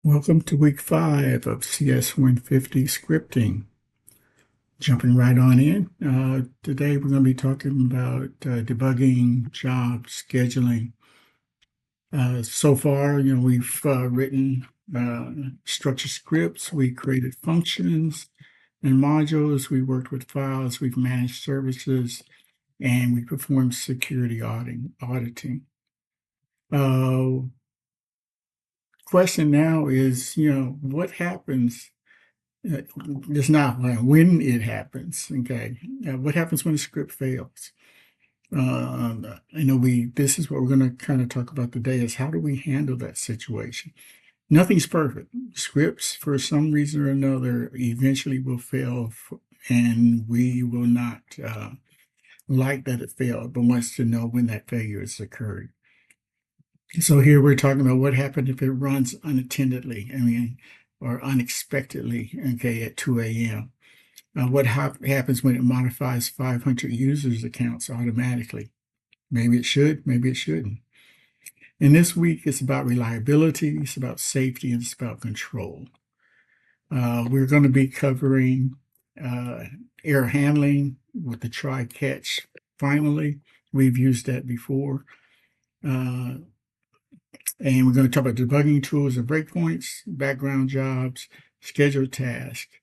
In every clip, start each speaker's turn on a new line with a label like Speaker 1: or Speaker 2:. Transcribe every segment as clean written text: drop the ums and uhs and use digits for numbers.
Speaker 1: Welcome to week 5 of CS150 scripting. Jumping right on in. Today we're going to be talking about debugging, job scheduling. So far, we've written structured scripts, we created functions and modules, we worked with files, we've managed services, and we performed security auditing. Question now is, what happens? It's not when it happens. Okay, what happens when the script fails? This is what we're going to kind of talk about today: is how do we handle that situation? Nothing's perfect. Scripts, for some reason or another, eventually will fail, and we will not like that it failed, but wants to know when that failure has occurred. So here we're talking about what happened if it runs unattendedly, or unexpectedly, okay, at 2 a.m. What happens when it modifies 500 users' accounts automatically? Maybe it should, maybe it shouldn't. And this week, it's about reliability, it's about safety, and it's about control. We're going to be covering error handling with the try catch. Finally, we've used that before. And we're going to talk about debugging tools and breakpoints, background jobs, scheduled tasks.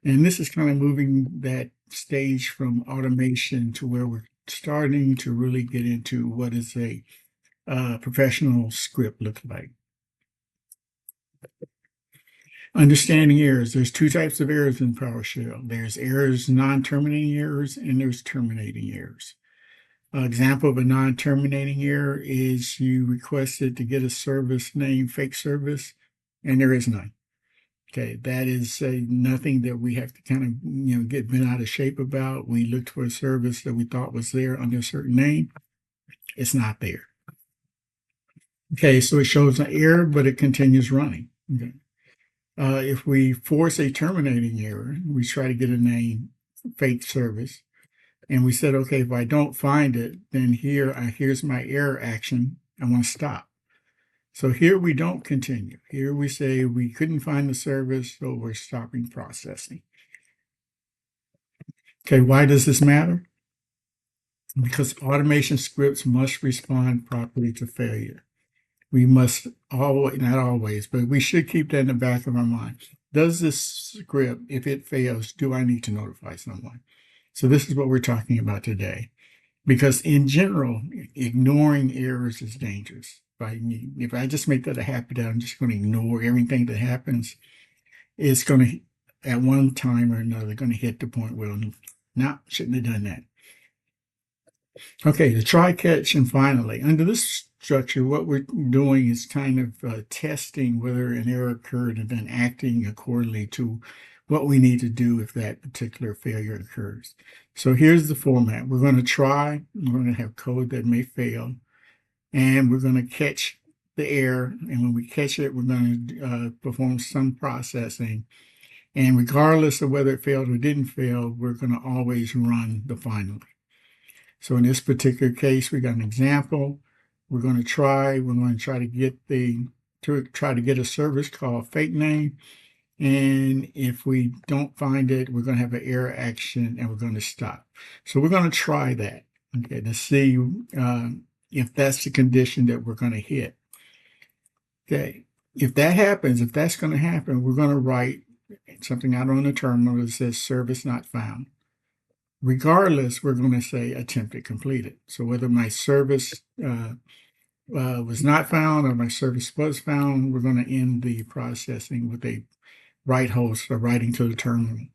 Speaker 1: And this is kind of moving that stage from automation to where we're starting to really get into what is a professional script look like. Understanding errors. There's two types of errors in PowerShell. There's errors, non-terminating errors, and there's terminating errors. An example of a non-terminating error is you requested to get a service name, fake service, and there is none. Okay, that is nothing that we have to kind of get bent out of shape about. We looked for a service that we thought was there under a certain name. It's not there. Okay, so it shows an error, but it continues running. Okay. If we force a terminating error, we try to get a name, fake service, and we said, okay, if I don't find it, then here's my error action. I want to stop. So here we don't continue. Here we say we couldn't find the service, so we're stopping processing. Okay, why does this matter? Because automation scripts must respond properly to failure. We must always, not always, but we should keep that in the back of our mind. Does this script, if it fails, do I need to notify someone? So this is what we're talking about today. Because in general, ignoring errors is dangerous. If I just make that a habit, I'm just going to ignore everything that happens. It's going to, at one time or another, going to hit the point where, no, shouldn't have done that. Okay, the try, catch, and finally. Under this structure, what we're doing is kind of testing whether an error occurred and then acting accordingly to what we need to do if that particular failure occurs. So here's the format. We're going to try, we're going to have code that may fail, and we're going to catch the error. And when we catch it, we're going to perform some processing. And regardless of whether it failed or didn't fail, we're going to always run the finally. So in this particular case, we got an example. We're going to try to get a service called fake name. And if we don't find it, we're going to have an error action and we're going to stop. So we're going to try that, okay, to see if that's the condition that we're going to hit. Okay, if that happens, if that's going to happen, we're going to write something out on the terminal that says service not found. Regardless, we're going to say attempted completed. So whether my service was not found or my service was found, we're going to end the processing with a write host or writing to the terminal,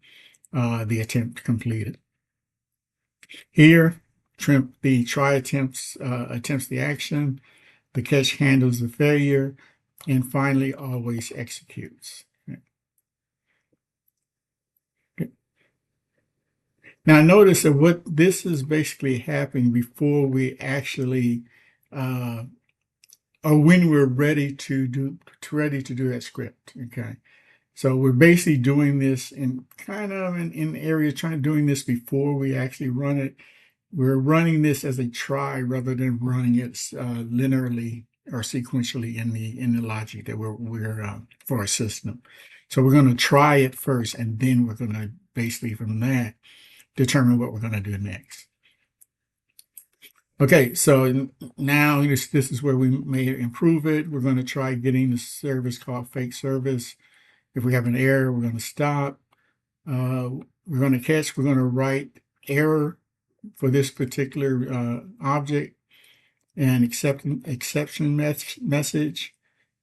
Speaker 1: the attempt completed. Here, the try attempts the action, the catch handles the failure, and finally always executes. Now, notice that what this is basically happening before we actually, or when we're ready to do that script. Okay, so we're basically doing this in areas, doing this before we actually run it. We're running this as a try rather than running it linearly or sequentially in the logic that we're for our system. So we're going to try it first, and then we're going to basically from that determine what we're going to do next. Okay, so now this is where we may improve it. We're going to try getting the service called fake service. If we have an error, we're going to stop. We're going to catch, we're going to write error for this particular object and exception message.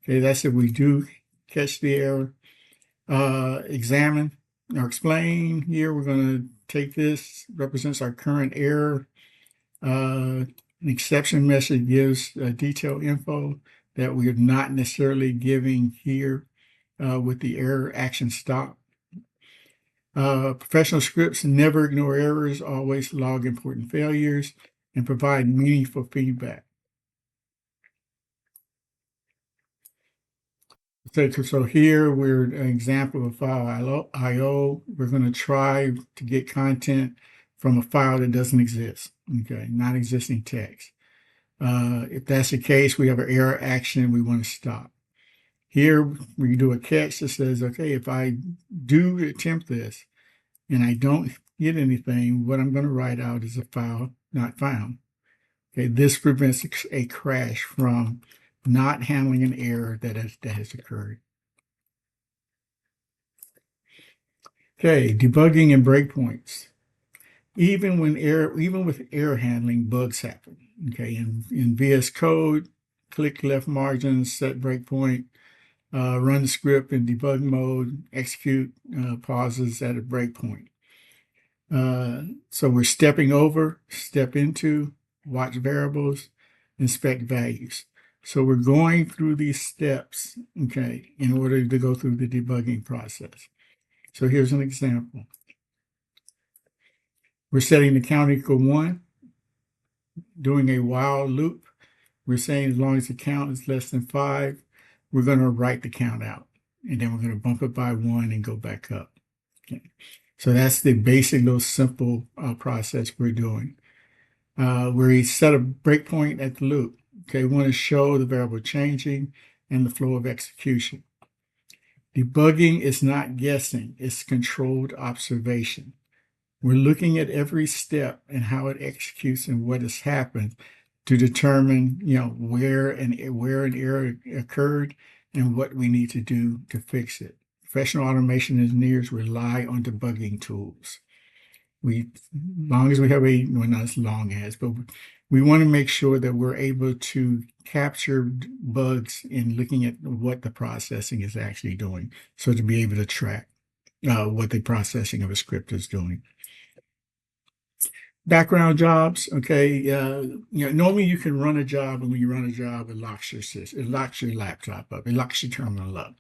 Speaker 1: Okay, that's if we do catch the error. Examine or explain here, we're going to take this, represents our current error. An exception message gives detailed info that we are not necessarily giving here with the error action stop. Professional scripts never ignore errors, always log important failures, and provide meaningful feedback. So here we're an example of file IO. We're going to try to get content from a file that doesn't exist, okay, not existing text. If that's the case, we have an error action we want to stop. Here we do a catch that says, okay, if I do attempt this and I don't get anything, what I'm going to write out is a file not found. Okay, this prevents a crash from not handling an error that has occurred. Okay, debugging and breakpoints. Even with error handling, bugs happen. Okay, in VS Code, click left margin, set breakpoint, run the script in debug mode, execute pauses at a breakpoint. So we're stepping over, step into, watch variables, inspect values. So we're going through these steps, okay, in order to go through the debugging process. So here's an example. We're setting the count equal 1, doing a while loop. We're saying as long as the count is less than 5, we're going to write the count out. And then we're going to bump it by 1 and go back up. Okay. So that's the basic little simple process we're doing. We set a breakpoint at the loop. Okay, we want to show the variable changing and the flow of execution. Debugging is not guessing, it's controlled observation. We're looking at every step and how it executes and what has happened to determine, where an error occurred and what we need to do to fix it. Professional automation engineers rely on debugging tools. Long as we have not as long as, but we want to make sure that we're able to capture bugs in looking at what the processing is actually doing, so to be able to track what the processing of a script is doing. Background jobs, okay. Normally you can run a job, and when you run a job, it locks your system, it locks your laptop up, it locks your terminal up.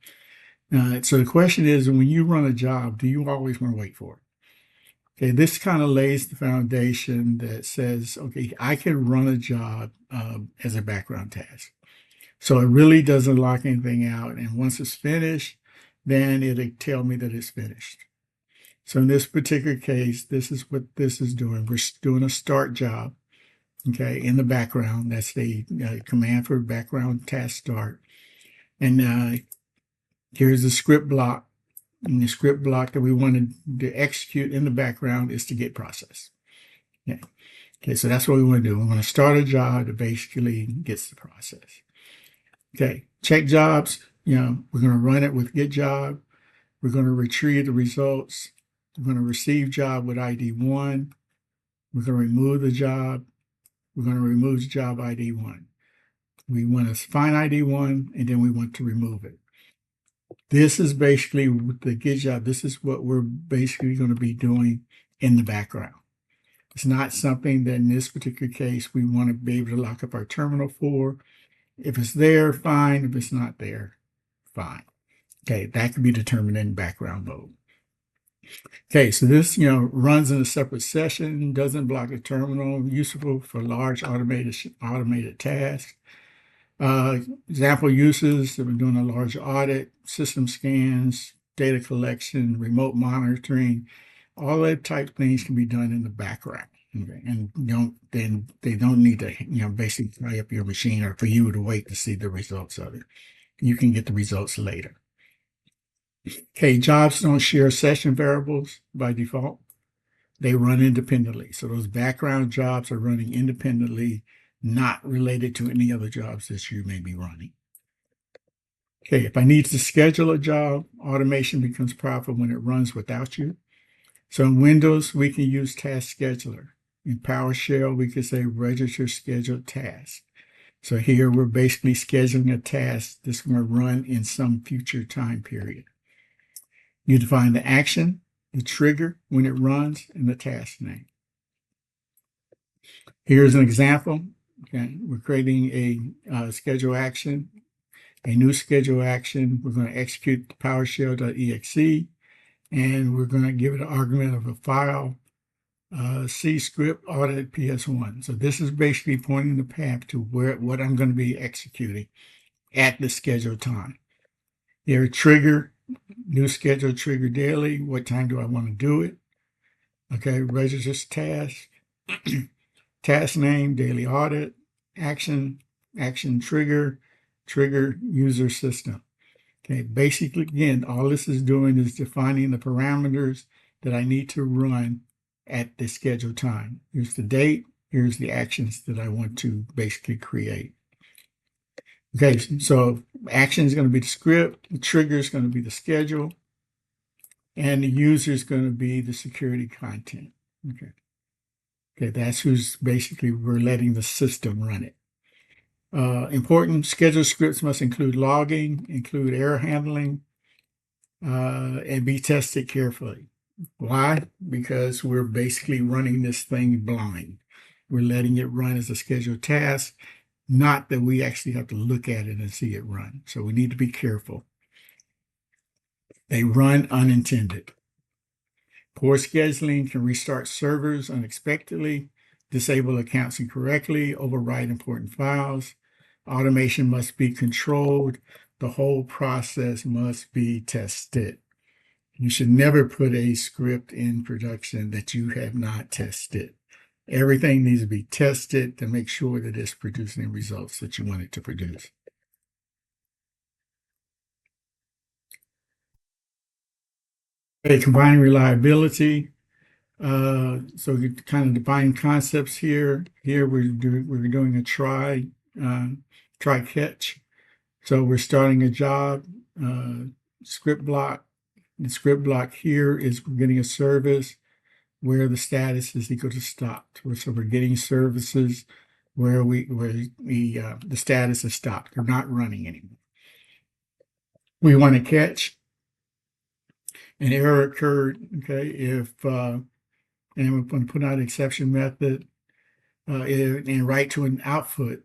Speaker 1: So the question is, when you run a job, do you always want to wait for it? Okay, this kind of lays the foundation that says, okay, I can run a job as a background task. So it really doesn't lock anything out. And once it's finished, then it'll tell me that it's finished. So in this particular case, this is what this is doing. We're doing a start job, okay, in the background. That's the command for background task start. And here's the script block. And the script block that we wanted to execute in the background is to get processed. Okay, so that's what we want to do. We want to start a job that basically gets the process. Okay, check jobs. We're going to run it with get job. We're going to retrieve the results. We're going to receive job with ID 1. We're going to remove the job. We're going to remove the job ID 1. We want to find ID 1, and then we want to remove it. This is basically the get job. This is what we're basically going to be doing in the background. It's not something that in this particular case we want to be able to lock up our terminal for. If it's there, fine. If it's not there, fine. Okay, that can be determined in background mode. Okay, so this runs in a separate session, doesn't block the terminal, useful for large automated tasks. Example uses, we're doing a large audit, system scans, data collection, remote monitoring, all that type of things can be done in the background. Okay, and they don't need to basically tie up your machine or for you to wait to see the results of it. You can get the results later. Okay, jobs don't share session variables by default. They run independently. So those background jobs are running independently, not related to any other jobs that you may be running. Okay, if I need to schedule a job, automation becomes powerful when it runs without you. So in Windows, we can use Task Scheduler. In PowerShell, we can say register scheduled task. So here we're basically scheduling a task that's going to run in some future time period. You define the action, the trigger when it runs, and the task name. Here's an example. Okay, we're creating a schedule action, a new schedule action. We're going to execute PowerShell.exe, and we're going to give it an argument of a file, C script audit PS1. So this is basically pointing the path to what I'm going to be executing at the scheduled time. Here, trigger, new schedule trigger daily. What time do I want to do it? Okay, registers task, task name, daily audit, action, action trigger, trigger user system. Okay, basically, again, all this is doing is defining the parameters that I need to run at the scheduled time. Here's the date, here's the actions that I want to basically create. Okay, so action is going to be the script, the trigger is going to be the schedule, and the user is going to be the security content. Okay. Okay, that's who's basically we're letting the system run it. Important schedule scripts must include logging, include error handling, and be tested carefully. Why? Because we're basically running this thing blind. We're letting it run as a scheduled task, not that we actually have to look at it and see it run. So we need to be careful. They run unintended. Poor scheduling can restart servers unexpectedly, disable accounts incorrectly, overwrite important files. Automation must be controlled. The whole process must be tested. You should never put a script in production that you have not tested. Everything needs to be tested to make sure that it's producing results that you want it to produce. Okay, combining reliability. So you kind of define concepts here. Here we're doing a try catch. So we're starting a job, script block. The script block here is getting a service where the status is equal to stopped. So we're getting services where the status is stopped. They're not running anymore. We want to catch an error occurred. Okay, if and we're going to put out an exception method and write to an output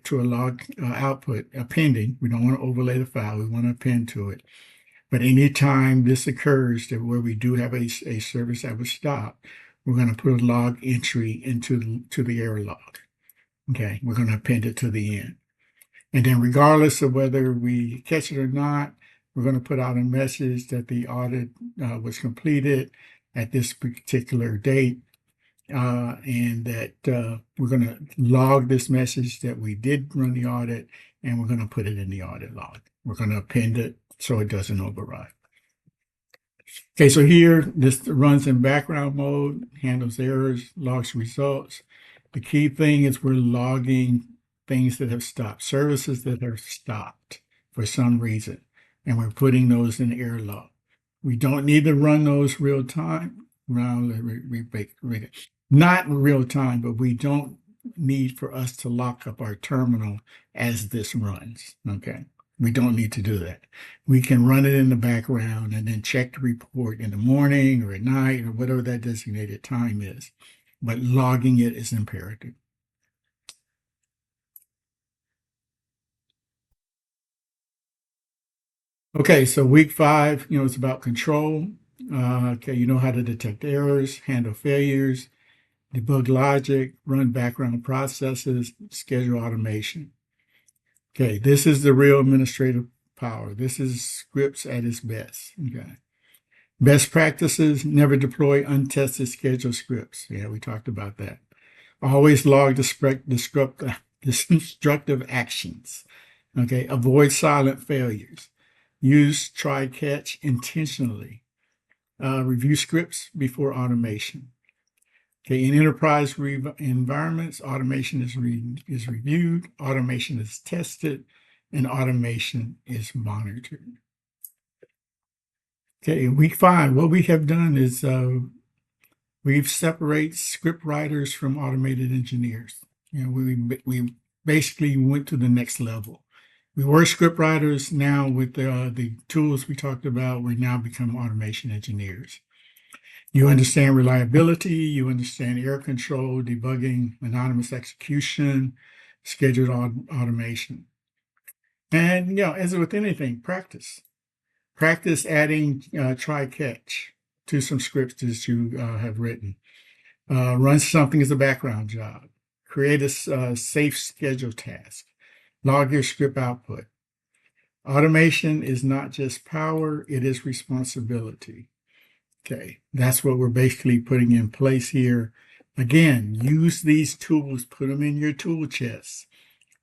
Speaker 1: to a log output appending. We don't want to overlay the file. We want to append to it. But anytime this occurs that where we do have a service that was stopped, we're going to put a log entry into the error log. Okay, we're going to append it to the end. And then regardless of whether we catch it or not, we're going to put out a message that the audit was completed at this particular date, and that we're going to log this message that we did run the audit, and we're going to put it in the audit log. We're going to append it so it doesn't override. Okay, so here this runs in background mode, handles errors, logs results. The key thing is we're logging things that have stopped, services that are stopped for some reason, and we're putting those in error log. We don't need to run those real time. Not in real time, but we don't need for us to lock up our terminal as this runs. Okay. We don't need to do that. We can run it in the background and then check the report in the morning or at night or whatever that designated time is. But logging it is imperative. Okay, so week 5, it's about control. Okay, you know how to detect errors, handle failures, debug logic, run background processes, schedule automation. Okay, this is the real administrative power. This is scripts at its best. Okay. Best practices, never deploy untested schedule scripts. Yeah, we talked about that. Always log destructive actions. Okay, avoid silent failures. Use try catch intentionally. Review scripts before automation. Okay, in enterprise environments, automation is reviewed, automation is tested, and automation is monitored. Okay, in week 5, what we have done is we've separated script writers from automated engineers. You know, we basically went to the next level. We were script writers. Now with the tools we talked about, we now become automation engineers. You understand reliability, you understand error control, debugging, anonymous execution, scheduled automation. And, you know, as with anything, practice. Practice adding try catch to some scripts that you have written. Run something as a background job. Create a safe schedule task. Log your script output. Automation is not just power, it is responsibility. Okay, that's what we're basically putting in place here. Again, use these tools, put them in your tool chest.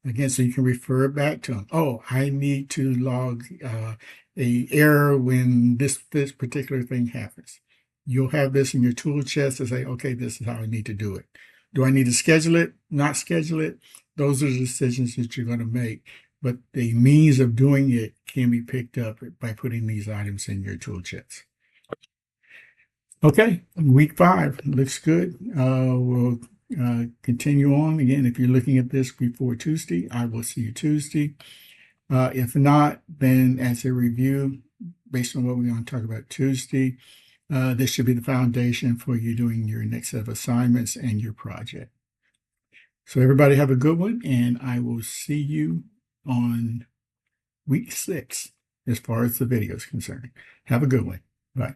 Speaker 1: Again, so you can refer back to them. Oh, I need to log a error when this particular thing happens. You'll have this in your tool chest to say, okay, this is how I need to do it. Do I need to schedule it? Not schedule it? Those are the decisions that you're going to make. But the means of doing it can be picked up by putting these items in your tool chest. Okay, week 5 looks good. We'll continue on. Again, if you're looking at this before Tuesday, I will see you Tuesday. If not, then as a review, based on what we're going to talk about Tuesday, this should be the foundation for you doing your next set of assignments and your project. So everybody have a good one, and I will see you on week 6 as far as the video is concerned. Have a good one. Bye.